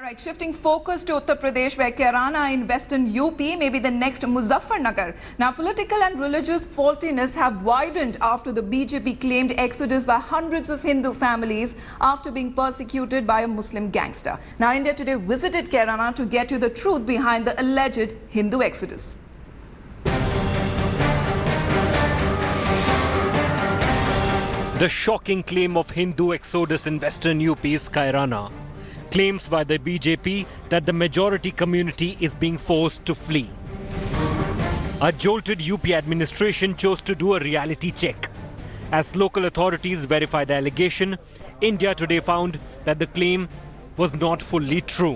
Right, shifting focus to Uttar Pradesh, where Kairana in western UP may be the next Muzaffarnagar. Now, political and religious faultiness have widened after the BJP claimed exodus by hundreds of Hindu families after being persecuted by a Muslim gangster. Now, India Today visited Kairana to get to the truth behind the alleged Hindu exodus. The shocking claim of Hindu exodus in western UP's Kairana. Claims by the BJP that the majority community is being forced to flee. A jolted UP administration chose to do a reality check. As local authorities verify the allegation, India Today found that the claim was not fully true.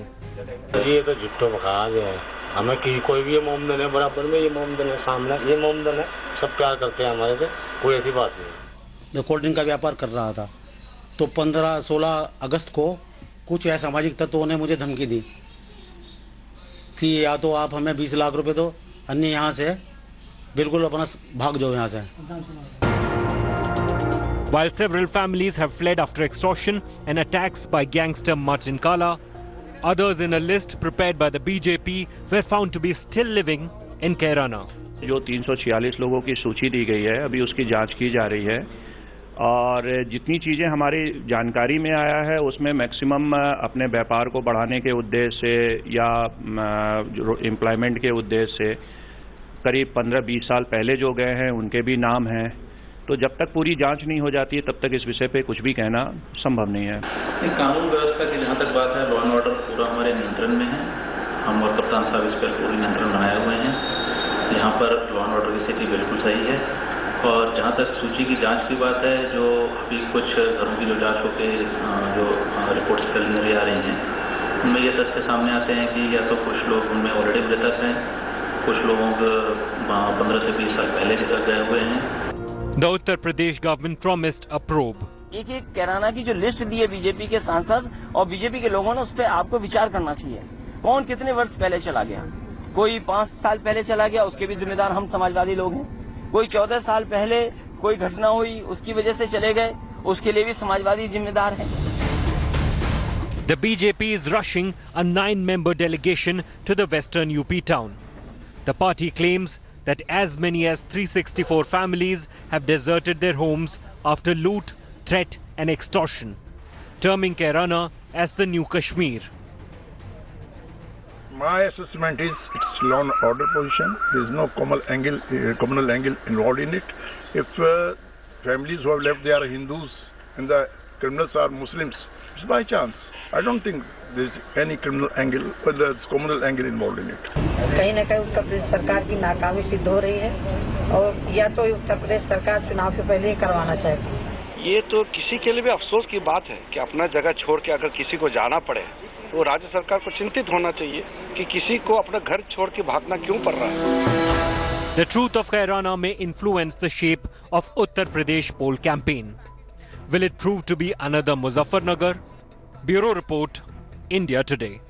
ये तो झूठो बखाज है। हमें कोई भी ये मोमदन है, बराबर में ये मोमदन है, सामने ये मोमदन है, सब प्यार करते हैं हमारे से, कोई ऐसी बात नहीं। जो कोल्ड ड्रिंक का व्यापार कर रहा था, तो 15-16 अगस्त को कुछ असामाजिक तत्वों ने मुझे धमकी दी कि या तो आप हमें 20 लाख रुपए दो, अन्य यहाँ से बिल्कुल अपना भाग जाओ यहाँ से। While several families have fled after extortion and attacks by gangster Martin Kala, others in a list prepared by the BJP were found to be still living in Kairana. जो 346 लोगों की सूची दी गई है, अभी उसकी जांच की जा रही है और जितनी चीज़ें हमारी जानकारी में आया है उसमें मैक्सिमम अपने व्यापार को बढ़ाने के उद्देश्य से या एम्प्लॉयमेंट के उद्देश्य से करीब 15-20 साल पहले जो गए हैं उनके भी नाम हैं। तो जब तक पूरी जांच नहीं हो जाती है तब तक इस विषय पे कुछ भी कहना संभव नहीं है। कानून व्यवस्था की जहाँ तक बात है, लॉ एंड ऑर्डर पूरा हमारे नियंत्रण में है। हम और कप्तान साहब इस पर पूरी नियंत्रण बनाए हुए हैं। यहाँ पर लॉ एंड ऑर्डर की स्थिति बिल्कुल सही है। और जहाँ तक सूची की जांच की बात है, जो अभी कुछ घरों की जो जांच होकर जो रिपोर्ट्स प्रिलिमिनरी आ रही हैं, उनमें ये तथ्य सामने आते हैं कि या तो कुछ लोग उनमें ऑलरेडी मृतक हैं, कुछ लोगों को 15 से 20 साल पहले भी तक गए हुए हैं। The Uttar Pradesh government promised a probe. एक कैराना की जो लिस्ट दी है बीजेपी के सांसद और बीजेपी के लोगों ने, उस पर आपको विचार करना चाहिए। कौन कितने वर्ष पहले चला गया? कोई 5 साल पहले चला गया, उसके भी जिम्मेदार हम समाजवादी लोग हैं। कोई 14 साल पहले कोई घटना हुई, उसकी वजह से चले गए, उसके लिए भी समाजवादी जिम्मेदार हैं। The BJP is rushing a 9-member delegation to the western UP town. The party claims that as many as 364 families have deserted their homes after loot, threat and extortion, terming Kairana as the new Kashmir. My assessment is it's law and order position. There is no communal angle involved in it. If families who have left, they are Hindus and the criminals are Muslims, it's by chance. I don't think there is any criminal angle or there's communal angle involved in it. कहीं न कहीं उत्तर प्रदेश सरकार की नाकामी सिद्ध हो रही है और या तो उत्तर प्रदेश सरकार चुनाव के पहले ही करवाना चाहती है। ये तो किसी के लिए भी अफसोस की बात है कि अपना जगह छोड़ के अगर किसी को जाना पड़े तो राज्य सरकार को चिंतित होना चाहिए कि किसी को अपना घर छोड़ के भागना क्यों पड़ रहा है। The truth of Kairana may influence the shape of Uttar Pradesh poll campaign. Will it prove to be another Muzaffarnagar? Bureau Report, India Today.